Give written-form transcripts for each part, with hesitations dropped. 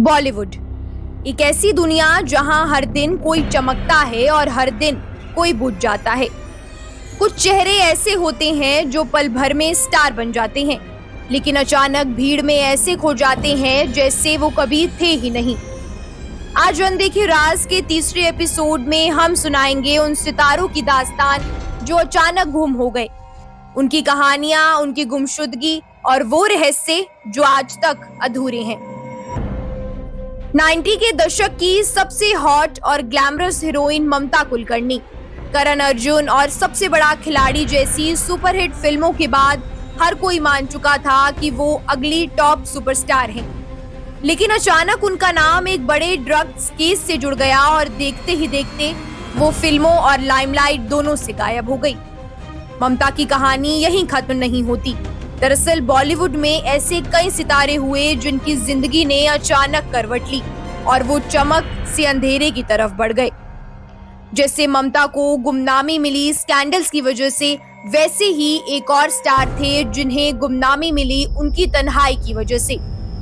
बॉलीवुड एक ऐसी दुनिया जहां हर दिन कोई चमकता है और हर दिन कोई बुझ जाता है। कुछ चेहरे ऐसे होते हैं जो पल भर में स्टार बन जाते हैं, लेकिन अचानक भीड़ में ऐसे खो जाते हैं जैसे वो कभी थे ही नहीं। आज अनदेखे राज के तीसरे एपिसोड में हम सुनाएंगे उन सितारों की दास्तान जो अचानक गुम हो गए, उनकी कहानियां, उनकी गुमशुदगी और वो रहस्य जो आज तक अधूरे हैं। 90 के दशक की सबसे हॉट और ग्लैमरस हीरोइन ममता कुलकर्णी, करण अर्जुन और सबसे बड़ा खिलाड़ी जैसी सुपरहिट फिल्मों के बाद हर कोई मान चुका था कि वो अगली टॉप सुपरस्टार हैं। लेकिन अचानक उनका नाम एक बड़े ड्रग्स केस से जुड़ गया और देखते ही देखते वो फिल्मों और लाइमलाइट दोनों से गायब हो गई। ममता की कहानी यहीं खत्म नहीं होती। दरअसल बॉलीवुड में ऐसे कई सितारे हुए जिनकी जिंदगी ने अचानक करवट ली और वो चमक से अंधेरे की तरफ बढ़ गए। जैसे ममता को गुमनामी मिली स्कैंडल्स की वजह से, वैसे ही एक और स्टार थे जिन्हें गुमनामी मिली उनकी तन्हाई की वजह से।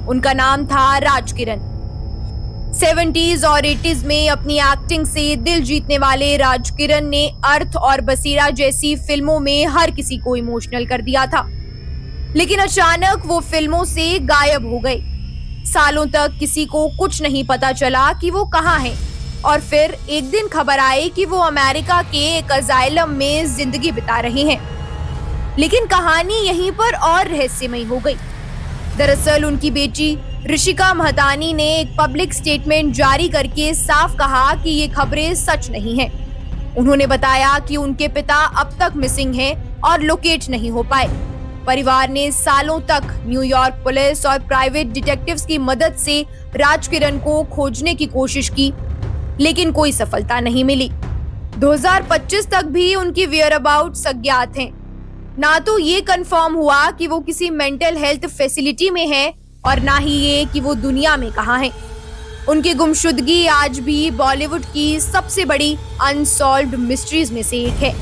उनका नाम था राजकिरण। 70s और 80s में अपनी एक्टिंग से दिल जीतने वाले राजकिरण ने अर्थ और बसीरा जैसी फिल्मों में हर किसी को इमोशनल कर दिया था, लेकिन अचानक वो फिल्मों से गायब हो गए। सालों तक किसी को कुछ नहीं पता चला कि वो कहाँ हैं, और फिर एक दिन खबर आई कि वो अमेरिका के एक अजाइलम में जिंदगी बिता रहे हैं। लेकिन कहानी यहीं पर और रहस्यमयी हो गई। दरअसल उनकी बेटी ऋषिका महतानी ने एक पब्लिक स्टेटमेंट जारी करके साफ कहा कि ये खबरें सच नहीं हैं। उन्होंने बताया कि उनके पिता अब तक मिसिंग हैं और लोकेट नहीं हो पाए। परिवार ने सालों तक न्यूयॉर्क पुलिस और प्राइवेट डिटेक्टिव्स की मदद से राजकिरण को खोजने की कोशिश की, लेकिन कोई सफलता नहीं मिली। 2025 तक भी उनकी वेयरअबाउट्स अज्ञात हैं। ना तो ये कंफर्म हुआ कि वो किसी मेंटल हेल्थ फैसिलिटी में है और ना ही ये कि वो दुनिया में कहाँ हैं। उनकी गुमशुदगी आज भी बॉलीवुड की सबसे बड़ी अनसॉल्व्ड मिस्ट्रीज में से एक है।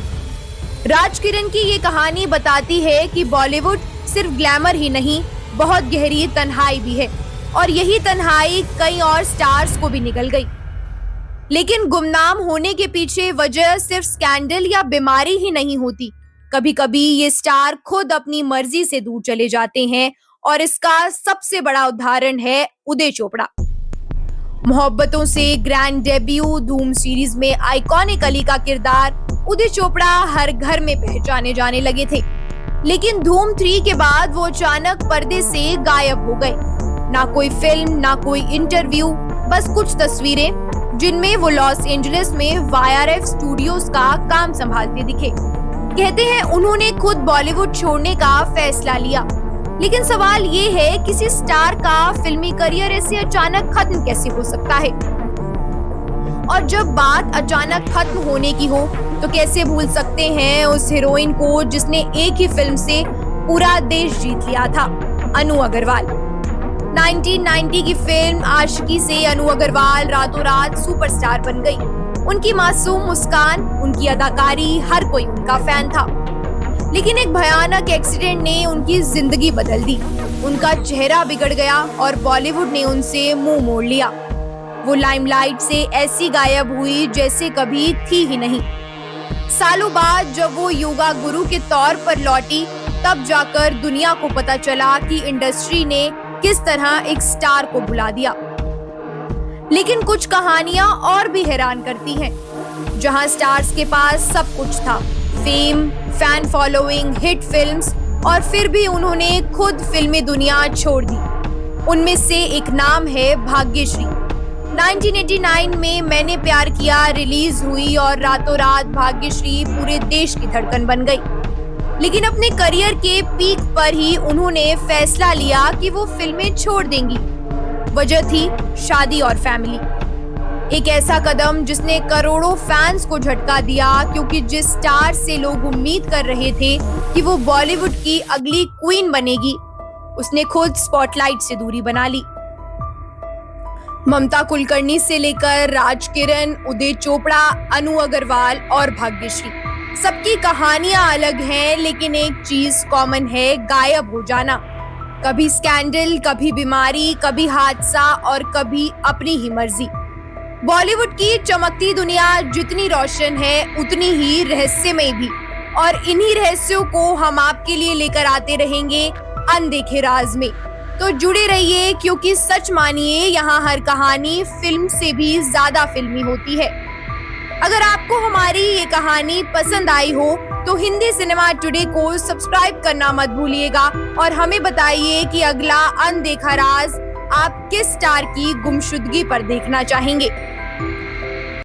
राजकिरण की ये कहानी बताती है कि बॉलीवुड सिर्फ ग्लैमर ही नहीं, बहुत गहरी तन्हाई भी है, और यही तन्हाई कई और स्टार्स को भी निगल गई। लेकिन गुमनाम होने के पीछे वजह सिर्फ स्कैंडल या बीमारी ही नहीं होती। कभी कभी ये स्टार खुद अपनी मर्जी से दूर चले जाते हैं, और इसका सबसे बड़ा उदाहरण है उदय चोपड़ा। मोहब्बतों से ग्रैंड डेब्यू, धूम सीरीज में आइकॉनिक अली का किरदार उदय चोपड़ा हर घर में पहचाने जाने लगे थे। लेकिन धूम 3 के बाद वो अचानक पर्दे से गायब हो गए। ना कोई फिल्म, ना कोई इंटरव्यू, बस कुछ तस्वीरें जिनमें वो लॉस एंजलिस में वाईआरएफ स्टूडियोज का काम संभालते दिखे। कहते हैं उन्होंने खुद बॉलीवुड छोड़ने का फैसला लिया। लेकिन सवाल ये है, किसी स्टार का फिल्मी करियर ऐसे अचानक खत्म कैसे हो सकता है? और जब बात अचानक खत्म होने की हो तो कैसे भूल सकते हैं उस हीरोइन को जिसने एक ही फिल्म से पूरा देश जीत लिया था, अनु अग्रवाल। 1990 की फिल्म आशिकी से अनु अग्रवाल रातों रात सुपरस्टार बन गई। उनकी मासूम मुस्कान, उनकी अदाकारी, हर कोई उनका फैन था। लेकिन एक भयानक एक्सीडेंट ने उनकी जिंदगी बदल दी। उनका चेहरा बिगड़ गया और बॉलीवुड ने उनसे मुंह मोड़ लिया। वो लाइमलाइट से ऐसी गायब हुई जैसे कभी थी ही नहीं। सालों बाद जब वो योगा गुरु के तौर पर लौटी, तब जाकर दुनिया को पता चला कि इंडस्ट्री ने किस तरह एक स्टार को भुला दिया। लेकिन कुछ कहानियां और भी हैरान करती हैं। जहां स्टार्स के पास सब कुछ था, fame, fan following, hit films, और फिर भी उन्होंने खुद फिल्मी दुनिया छोड़ दी। उनमें से एक नाम है भाग्यश्री। 1989 में मैंने प्यार किया रिलीज हुई और रातों रात भाग्यश्री पूरे देश की धड़कन बन गई। लेकिन अपने करियर के पीक पर ही उन्होंने फैसला लिया कि वो फिल्में छोड़ देंगी। वजह थी शादी और फैमिली। एक ऐसा कदम जिसने करोड़ों फैंस को झटका दिया, क्योंकि जिस स्टार से लोग उम्मीद कर रहे थे कि वो बॉलीवुड की अगली क्वीन बनेगी, उसने खुद स्पॉटलाइट से दूरी बना ली। ममता कुलकर्णी से लेकर राजकिरण, उदय चोपड़ा, अनु अग्रवाल और भाग्यश्री, सबकी कहानियां अलग हैं, लेकिन एक चीज कॉमन है, गायब हो जाना। कभी स्कैंडल, कभी बीमारी, कभी हादसा और कभी अपनी ही मर्जी। बॉलीवुड की चमकती दुनिया जितनी रोशन है उतनी ही रहस्यमय भी, और इन्हीं रहस्यों को हम आपके लिए लेकर आते रहेंगे अनदेखे राज में। तो जुड़े रहिए, क्योंकि सच मानिए यहाँ हर कहानी फिल्म से भी ज्यादा फिल्मी होती है। अगर आपको हमारी ये कहानी पसंद आई हो तो हिंदी सिनेमा टुडे को सब्सक्राइब करना मत भूलिएगा और हमें बताइए कि अगला अनदेखा राज आप किस स्टार की गुमशुदगी पर देखना चाहेंगे।